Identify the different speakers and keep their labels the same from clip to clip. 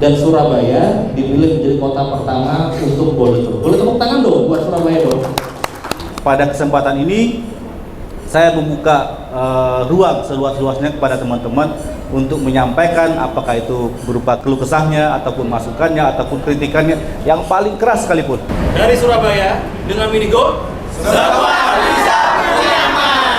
Speaker 1: dan Surabaya dipilih menjadi kota pertama untuk bonus tour. Boleh tepuk tangan dong buat Surabaya dong.
Speaker 2: Pada kesempatan ini saya membuka ruang seluas-luasnya kepada teman-teman untuk menyampaikan apakah itu berupa keluh kesahnya ataupun masukannya ataupun kritikannya yang paling keras sekalipun.
Speaker 1: Dari Surabaya dengan Minigo, semua bisa nyaman.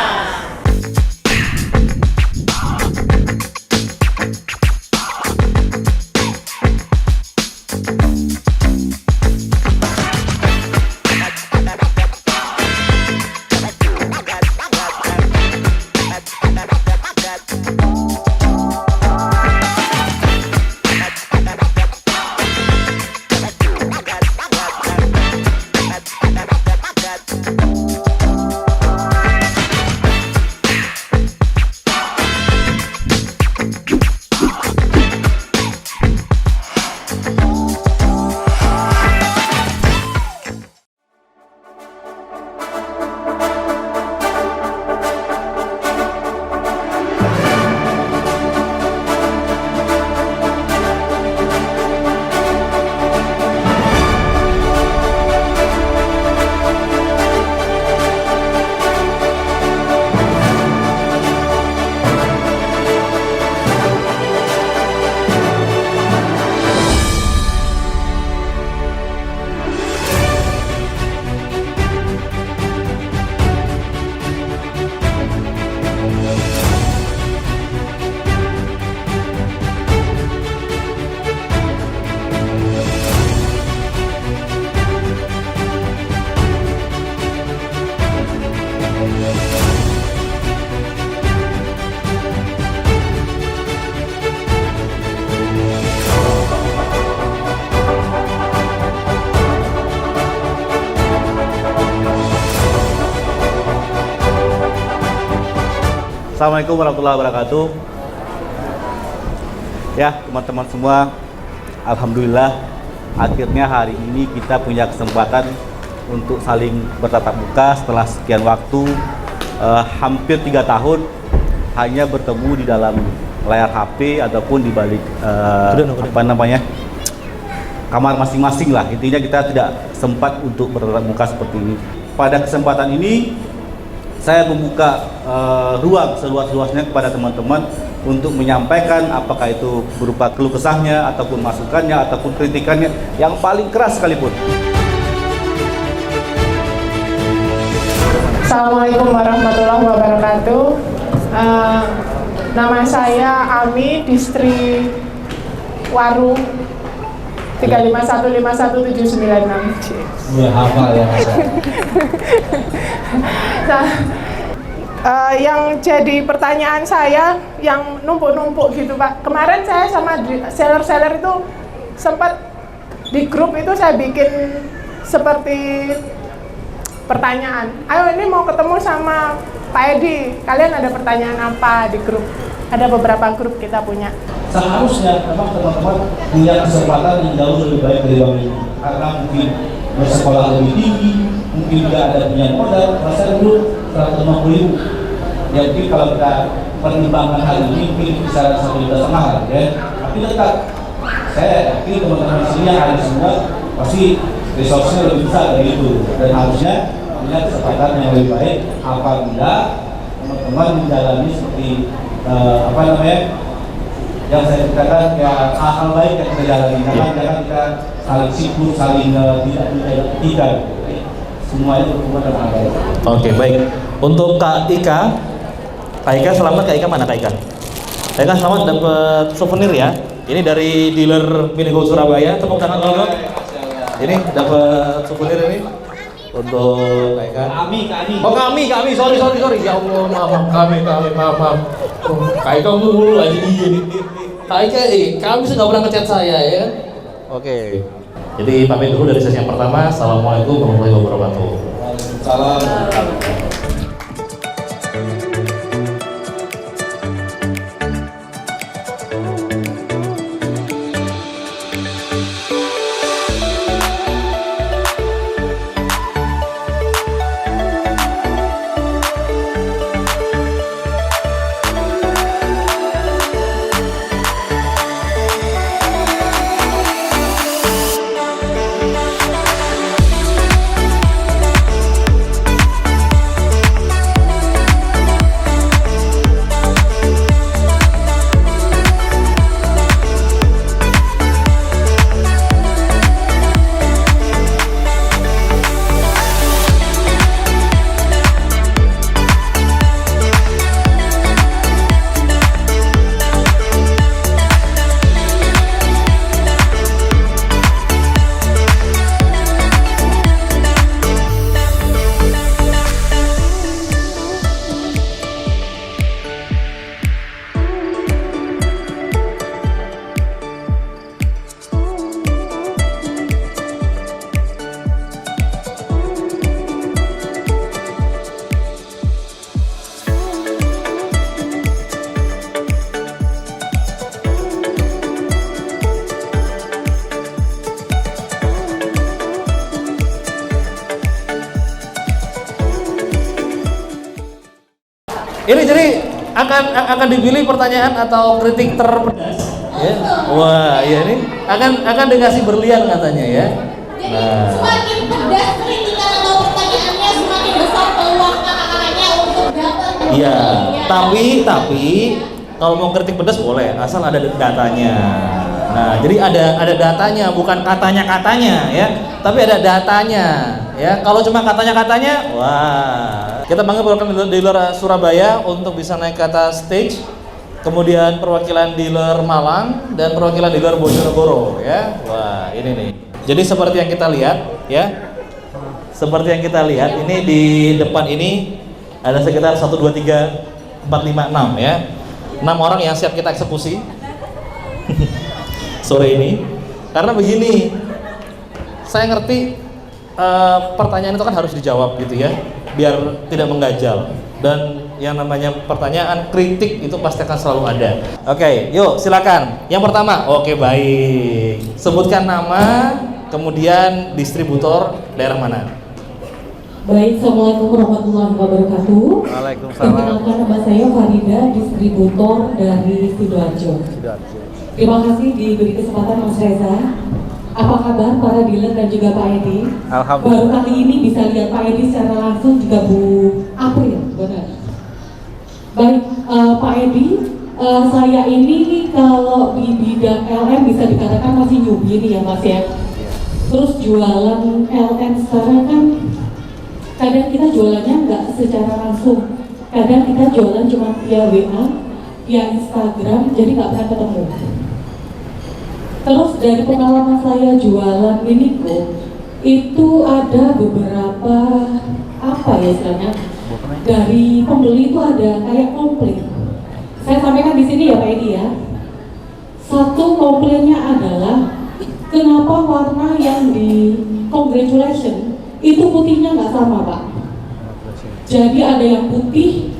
Speaker 2: Assalamualaikum warahmatullahi wabarakatuh. Ya teman-teman semua, alhamdulillah akhirnya hari ini kita punya kesempatan untuk saling bertatap muka setelah sekian waktu, hampir 3 tahun hanya bertemu di dalam layar HP ataupun di balik kamar masing-masing lah. Intinya kita tidak sempat untuk bertatap muka seperti ini. Pada kesempatan ini saya membuka ruang seluas-luasnya kepada teman-teman untuk menyampaikan apakah itu berupa keluh kesahnya ataupun masukannya ataupun kritikannya yang paling keras sekalipun.
Speaker 3: Assalamualaikum warahmatullahi wabarakatuh. Nama saya Ami, distri Waru 3515176.
Speaker 1: Ya, hafal ya.
Speaker 3: Nah, yang jadi pertanyaan saya yang numpuk-numpuk gitu Pak. Kemarin saya sama seller-seller itu sempat di grup itu saya bikin seperti pertanyaan. Ayo ini mau ketemu sama Pak Edi, kalian ada pertanyaan apa di grup? Ada beberapa grup kita punya.
Speaker 1: Seharusnya memang teman-teman punya kesempatan yang jauh lebih baik dari Bang ini, karena mungkin bersekolah lebih tinggi, mungkin juga ada punya modal, masa dulu 150.000. Jadi kalau kita pertimbangkan hal ini mungkin bisa 1,5 juta ya. Tapi tetap saya yakin teman-teman di sini yang ada semua pasti resource-nya lebih besar dari itu, dan harusnya punya kesempatan yang lebih baik apabila teman-teman menjalani seperti yang saya katakan ya hal-hal baik yang kita jalani. Jangan kita saling sibuk, saling tidak semuanya berhubungan dengan baik.
Speaker 4: Oke, baik. Untuk Kak Ika, selamat. Kak Ika mana Kak Ika? Kak Ika selamat dapat souvenir ya. Ini dari dealer Minigo Surabaya. Tepuk tangan dulu. Ini dapat souvenir ini untuk Kak Ika. Oh kami, sorry. Ya Allah, maaf kami, maaf. Kak Ika mulu aja gini. Kak Ika, kami sudah pernah ngechat saya ya. Oke. Jadi pamit dulu dari sesi yang pertama. Assalamualaikum warahmatullahi wabarakatuh.
Speaker 1: Salam.
Speaker 4: Ini jadi akan dipilih pertanyaan atau kritik terpedas. Ya. Wah, ya ini akan dikasih berlian katanya ya. Nah.
Speaker 5: Semakin pedas kritikan atau pertanyaannya, semakin besar peluang kakak-kakaknya untuk dapat.
Speaker 4: Iya, tapi kalau mau kritik pedas boleh, asal ada datanya. Nah, jadi ada datanya, bukan katanya ya, tapi ada datanya ya. Kalau cuma katanya, wah. Kita panggil perwakilan dealer Surabaya untuk bisa naik ke atas stage. Kemudian perwakilan dealer Malang dan perwakilan dealer Bojonegoro ya. Wah, ini nih. Jadi seperti yang kita lihat ya. Seperti yang kita lihat ini di depan ini ada sekitar 1 2 3 4 5 6 ya. 6 orang yang siap kita eksekusi. Sore ini. Karena begini. Saya ngerti pertanyaan itu kan harus dijawab gitu ya, biar tidak mengganjal. Dan yang namanya pertanyaan kritik itu pasti akan selalu ada. Oke, yuk silakan. Yang pertama, oke baik. Sebutkan nama, kemudian distributor daerah mana.
Speaker 6: Baik, Assalamualaikum warahmatullahi wabarakatuh.
Speaker 2: Waalaikumsalam.
Speaker 6: Perkenalkan, nama saya Farida, distributor dari Sidoarjo. Terima kasih diberi kesempatan Mas Reza. Apa kabar para dealer dan juga Pak Edi?
Speaker 2: Alhamdulillah.
Speaker 6: Baru kali ini bisa lihat Pak Edi secara langsung, juga Bu April, benar. Baik, Pak Edi, saya ini kalau di bidang LM bisa dikatakan masih newbie nih ya Mas ya. Terus jualan LM sekarang kan kadang kita jualannya nggak secara langsung, kadang kita jualan cuma via WA, via Instagram, jadi nggak pernah ketemu. Terus dari pengalaman saya jualan ini kok, itu ada beberapa apa ya istilahnya, dari pembeli itu ada kayak komplain. Saya sampaikan di sini ya Pak Edi ya. Satu komplainnya adalah kenapa warna yang di congratulation itu putihnya nggak sama Pak. Jadi ada yang putih,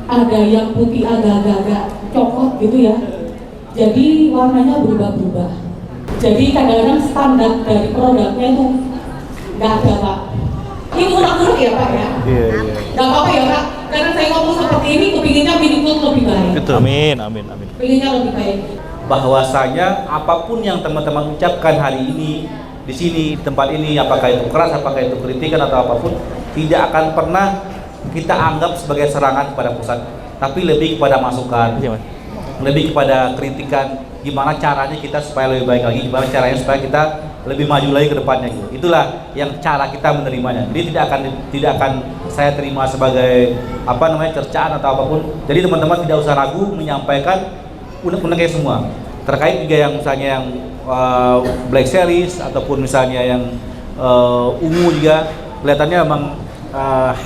Speaker 6: ada yang putih agak-agak coklat gitu ya. Jadi warnanya berubah-ubah. Jadi kadang-kadang standar dari produknya itu nggak ada Pak. Ini ulang-ulang ya Pak ya?
Speaker 2: Iya.
Speaker 6: Nggak apa-apa ya Pak, karena saya ngomong seperti ini, kepinginnya minimal lebih baik.
Speaker 2: Betul.
Speaker 4: Amin.
Speaker 6: Kepinginnya lebih baik.
Speaker 2: Bahwasanya apapun yang teman-teman ucapkan hari ini di sini, di tempat ini, apakah itu keras, apakah itu kritikan atau apapun, tidak akan pernah kita anggap sebagai serangan kepada pusat, tapi lebih kepada masukan, lebih kepada kritikan, gimana caranya kita supaya lebih baik lagi, gimana caranya supaya kita lebih maju lagi ke depannya gitu. Itulah yang cara kita menerimanya. Jadi tidak akan saya terima sebagai cercaan atau apapun. Jadi teman-teman tidak usah ragu menyampaikan unek-uneknya semua. Terkait juga yang misalnya yang Black Series ataupun misalnya yang ungu juga kelihatannya memang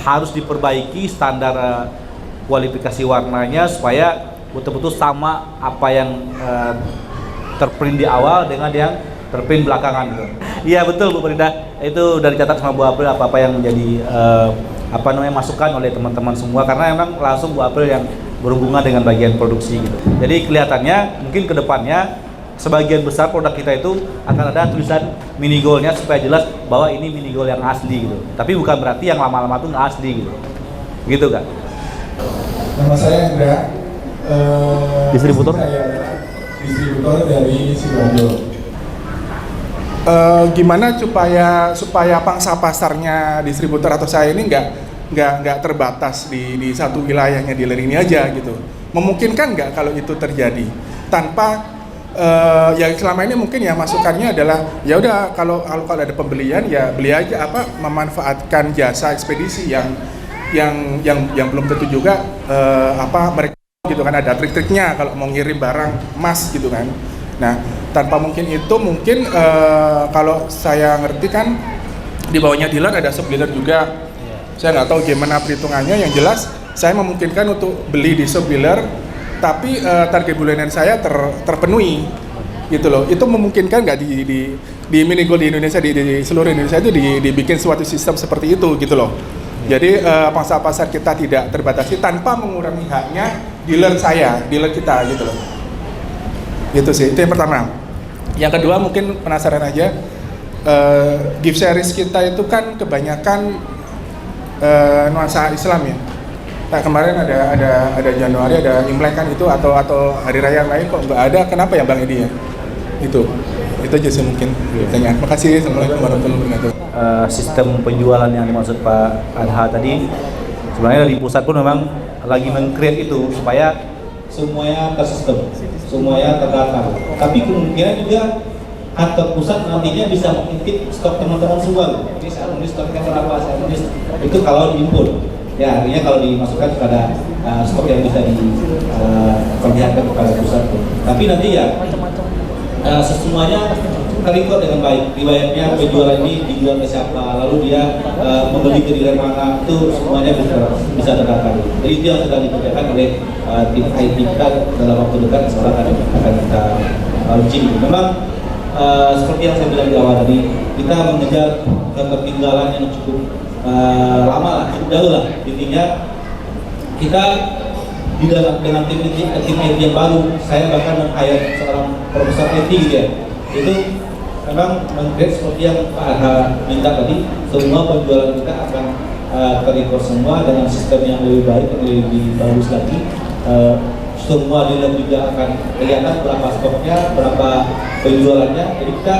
Speaker 2: harus diperbaiki standar kualifikasi warnanya supaya betul-betul sama apa yang terprint di awal dengan yang terprint belakangan gitu. Iya betul Bu Frida, itu dari catat sama Bu April apa yang menjadi masukan oleh teman-teman semua, karena memang langsung Bu April yang berhubungan dengan bagian produksi gitu. Jadi kelihatannya mungkin ke depannya sebagian besar produk kita itu akan ada tulisan mini goalnya supaya jelas bahwa ini mini goal yang asli gitu. Tapi bukan berarti yang lama-lama itu nggak asli gitu. Gitu kan?
Speaker 7: Nama saya Indra.
Speaker 2: Distributor?
Speaker 7: Saya adalah distributor dari Sidoarjo. Gimana supaya pangsa pasarnya distributor atau saya ini nggak terbatas di satu wilayahnya dealer ini aja gitu. Memungkinkan nggak kalau itu terjadi tanpa yang selama ini mungkin ya masukannya adalah ya udah kalau ada pembelian ya beli aja memanfaatkan jasa ekspedisi yang belum tentu juga mereka gitu kan, ada trik-triknya kalau mau ngirim barang emas gitu kan. Nah, tanpa mungkin itu mungkin kalau saya ngerti kan di bawahnya dealer ada sub dealer juga. Saya nggak tahu gimana perhitungannya, yang jelas saya memungkinkan untuk beli di sub dealer tapi target bulanan saya terpenuhi gitu loh. Itu memungkinkan nggak di mini gold di Indonesia, di seluruh Indonesia itu dibikin suatu sistem seperti itu gitu loh. Jadi pangsa pasar kita tidak terbatasi tanpa mengurangi haknya dealer kita gitu loh. Gitu sih, itu yang pertama. Yang kedua mungkin penasaran aja, gift series kita itu kan kebanyakan nuansa Islam ya. Nah, kemarin ada Januari, ada Imlek kan itu atau hari raya lain kok nggak ada, kenapa ya Bang Edi ya? Itu aja sih mungkin pertanyaan. Makasih. Assalamualaikum warahmatullahi wabarakatuh.
Speaker 2: Sistem penjualan yang dimaksud Pak Adha tadi, sebenarnya dari pusat pun memang lagi meng-create itu supaya
Speaker 1: semuanya tersistem, semuanya terdata. Tapi kemungkinan juga kantor pusat nantinya bisa mengintip stok teman-teman semua. Ini saya menulis stoknya berapa, saya menulis itu kalau diimpun. Ya, artinya kalau dimasukkan kepada stok yang bisa diperlihatkan kepada pusat. Tapi nanti ya semuanya terikut dengan baik. Riwayatnya penjualan ini dijual ke siapa, lalu dia membeli ke dealer mana, itu semuanya bisa terdata. Jadi itu yang sedang dikerjakan oleh tim IT kita dalam waktu dekat. Sekarang akan kita uji. Memang seperti yang saya bilang di awal tadi, kita mengejar ketertinggalan yang cukup lama lah, cukup jauh lah. Intinya kita dengan tim IT yang baru, saya bahkan meng-hire seorang profesor IT gitu ya. Itu memang meng-create seperti yang Pak Adha minta tadi, semua penjualan kita akan ter-record semua dengan sistem yang lebih baik, lebih bagus lagi. Semua dealer juga akan kelihatan berapa stoknya, berapa penjualannya. Jadi kita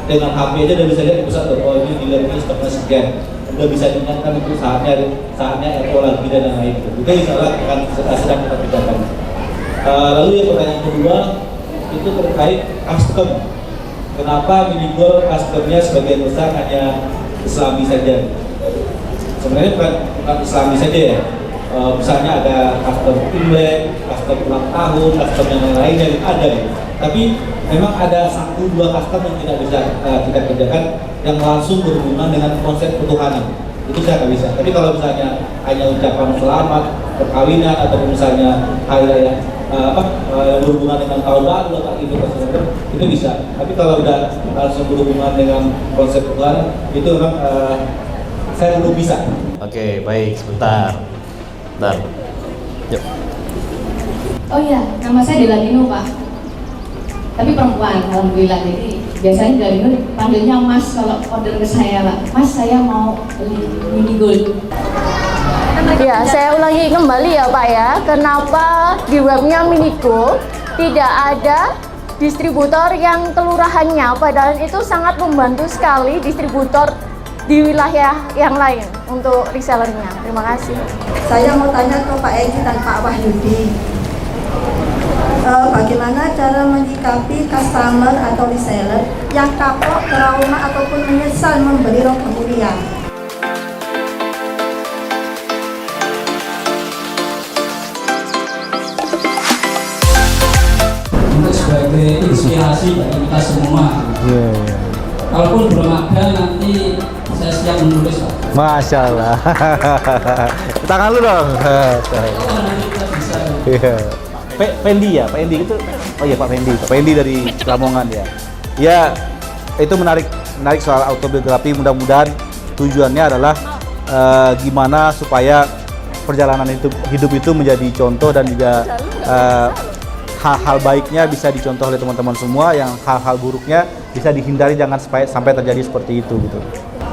Speaker 1: dengan HP aja udah bisa lihat di pusat, oh ini dealer ini stoknya sekian. Udah bisa diingatkan itu saatnya RO lagi dan lain-lain. Itu insya Allah akan sedang kita kerjakan. Lalu yang pertanyaan kedua itu terkait custom. Kenapa minigol customnya sebagian besar hanya Islami saja? Sebenarnya bukan Islami saja ya. Misalnya ada custom Imlek, custom ulang tahun, custom yang lain yang ada ya. Tapi memang ada 1-2 custom yang tidak bisa kita kerjakan yang langsung berhubungan dengan konsep ketuhanan. Itu saya nggak bisa. Tapi kalau misalnya hanya ucapan selamat, perkawinan, atau misalnya hari raya berhubungan dengan tahun baru atau itu bisa. Tapi kalau udah langsung berhubungan dengan konsep ketuhanan, itu memang saya belum bisa.
Speaker 4: Oke, baik, sebentar. Yuk.
Speaker 8: Oh iya, nama saya Delanino Pak. Tapi perempuan, alhamdulillah. Jadi biasanya Delanino panggilnya Mas kalau order ke saya Pak. Mas, saya mau beli mini gold.
Speaker 9: Ya, saya ulangi kembali ya Pak ya. Kenapa di webnya Minigo tidak ada distributor yang kelurahannya? Padahal itu sangat membantu sekali distributor di wilayah yang lain untuk resellernya. Terima kasih.
Speaker 10: Saya mau tanya ke Pak Edi dan Pak Wahyudi, bagaimana cara menyikapi customer atau reseller yang kapok, trauma ataupun menyesal membeli rokok mulia?
Speaker 11: Untuk sebagai inspirasi bagi kita semua. Kalaupun belum ada, nanti saya siap menulis Pak.
Speaker 2: Masya Allah. Tangan lu dong. Pendi ya, Pak Endi itu. Oh iya Pak Pendi dari Lamongan ya. Ya, itu menarik soal autobiografi. Mudah-mudahan tujuannya adalah gimana supaya perjalanan hidup itu menjadi contoh dan juga hal-hal baiknya bisa dicontoh oleh teman-teman semua, yang hal-hal buruknya bisa dihindari, jangan sampai terjadi seperti itu gitu.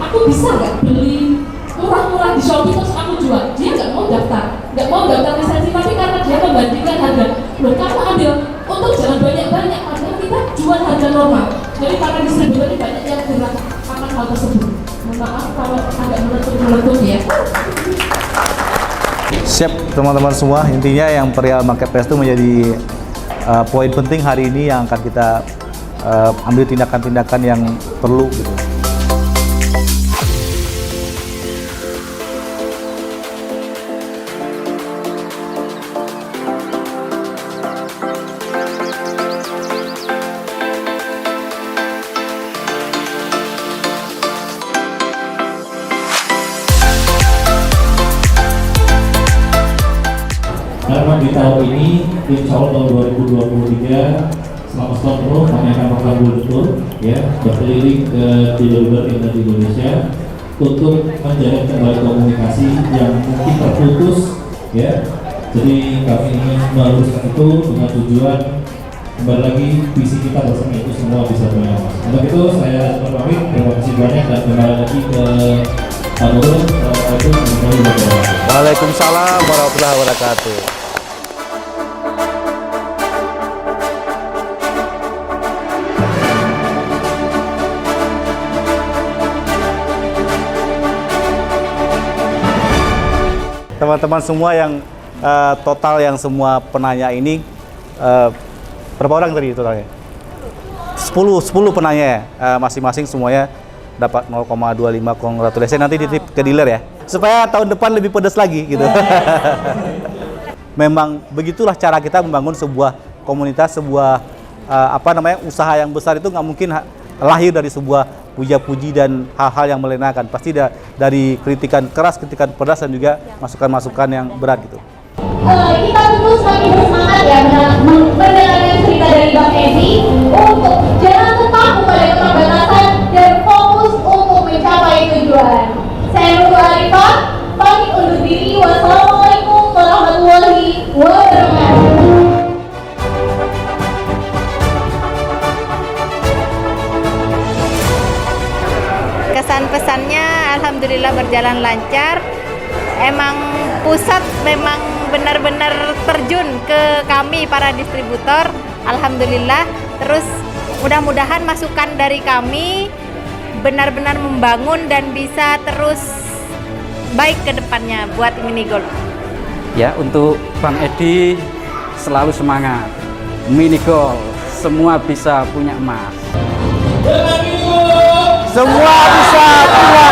Speaker 6: Aku bisa nggak beli murah-murah di Shopee terus aku jual? Dia nggak mau daftar lisensi, tapi karena dia membandingkan harga, loh kamu ambil untuk jangan banyak-banyak, padahal kita jual harga normal. Jadi karena distributor ini banyak yang gerak akan hal tersebut. Mohon maaf kalau agak meletup ya.
Speaker 2: Siap teman-teman semua, intinya yang perihal marketplace itu menjadi poin penting hari ini yang akan kita ambil tindakan-tindakan yang perlu gitu.
Speaker 12: Karena di tahun ini, insya Allah tahun 2023 selama setahun penuh kami akan melakukan betul ya, berkeliling ke dealer yang ada di Indonesia untuk menjalin kembali komunikasi yang mungkin terputus ya. Jadi kami ingin meluruskan itu dengan tujuan kembali lagi visi kita bersama itu semua bisa berjalan. Untuk itu saya pamit, terima kasih banyak dan kembali lagi ke Assalamualaikum warahmatullahi wabarakatuh.
Speaker 2: Waalaikumsalam warahmatullahi wabarakatuh. Teman-teman semua yang total yang semua penanya ini berapa orang tadi totalnya? 10 penanya ya, masing-masing semuanya dapat 0,25 congratulations, nanti dititip ke dealer ya supaya tahun depan lebih pedas lagi gitu. Memang begitulah cara kita membangun sebuah komunitas, sebuah usaha yang besar itu nggak mungkin lahir dari sebuah puja-puji dan hal-hal yang melenakan, pasti dari kritikan keras, kritikan pedas dan juga masukan-masukan yang berat gitu.
Speaker 5: Kita tentu semakin bersemangat ya mendengarkan cerita dari Bang Edi untuk jangan terpaku pada keterbatasan dan fokus untuk mencapai tujuan. Saya Nurul Arifah, pamit undur diri. Wassalamualaikum warahmatullahi wabarakatuh.
Speaker 13: Kesan-pesannya alhamdulillah berjalan lancar. Emang pusat memang benar-benar terjun ke kami para distributor, alhamdulillah. Terus mudah-mudahan masukan dari kami benar-benar membangun dan bisa terus baik ke depannya buat Minigolf.
Speaker 14: Ya, untuk Bang Edi selalu semangat. Minigolf semua bisa punya emas.
Speaker 2: Semua bisa punya